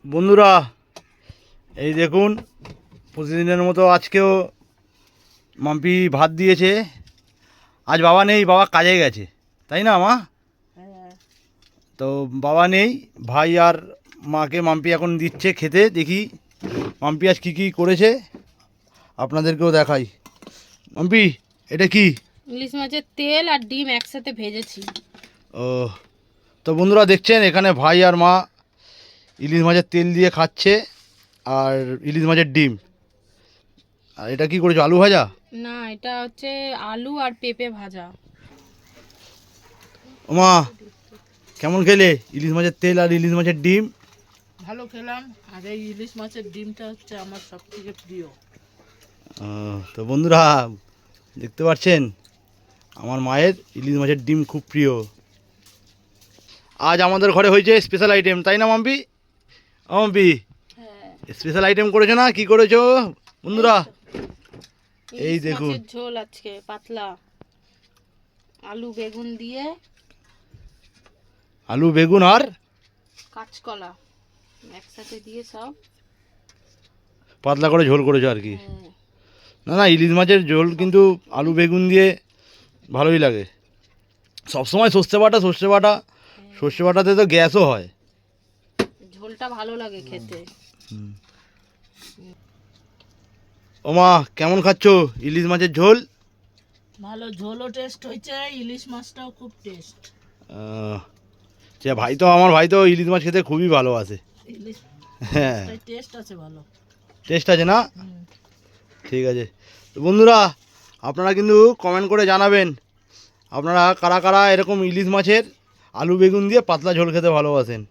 বন্ধুরা এই দেখুন প্রতিদিনের মতো আজকেও মাম্পি ভাত দিয়েছে। আজ বাবা নেই, বাবা কাজে গেছে, তাই না মা? তো বাবা নেই, ভাই আর মাকে মাম্পি এখন দিচ্ছে খেতে। দেখি মাম্পি আজ কী কী করেছে, আপনাদেরকেও দেখাই। মাম্পি এটা কি? ইলিশ মাছের তেল আর ডিম একসাথে ভেজেছি। ও, তো বন্ধুরা দেখছেন এখানে ভাই আর মা ইলিশ মাছের তেল দিয়ে খাচ্ছে আর ইলিশ মাছের ডিম। আর এটা কি করেছো, আলু ভাজা? না, এটা হচ্ছে আলু আর পেঁপে ভাজা। মা কেমন খেলে ইলিশ মাছের তেল আর ইলিশ মাছের ডিম? ভালো খেলাম। আর এই ইলিশ মাছের ডিমটা হচ্ছে আমার সব থেকে প্রিয়। তো বন্ধুরা দেখতে পাচ্ছেন আমার মায়ের ইলিশ মাছের ডিম খুব প্রিয়। আজ আমাদের ঘরে হয়েছে স্পেশাল আইটেম, তাই না মাম্পি? মাম্পি স্পেশাল আইটেম করেছো না? কি করেছো বন্ধুরা? এই ইলিশ দেখুন মাছের ঝোল আজকে পাতলা, আলু বেগুন দিয়ে, আলু বেগুন আর কাঁচকলা একসাথে দিয়ে সব পাতলা করে ঝোল করেছো আর কি। হ্যাঁ। না না, ইলিশ মাছের ঝোল কিন্তু আলু বেগুন দিয়ে ভালোই লাগে। সবসময় সর্ষে বাটাতে তো গ্যাসও হয়। ঝোলটা ভালো লাগে খেতে। ও মা কেমন খাচ্ছো ইলিশ মাছের ঝোল? ভালো ঝোলও টেস্ট হয়েছে, ইলিশ মাছটাও খুব টেস্ট। সে আমার ভাই তো ইলিশ মাছ খেতে খুবই ভালোবাসে। ইলিশ হ্যাঁ, টেস্ট আছে ভালো। টেস্ট আছে না? ঠিক আছে। তো বন্ধুরা আপনারা কিন্তু কমেন্ট করে জানাবেন আপনারা কারা কারা এরকম ইলিশ মাছের আলু বেগুন দিয়ে পাতলা ঝোল খেতে ভালোবাসেন।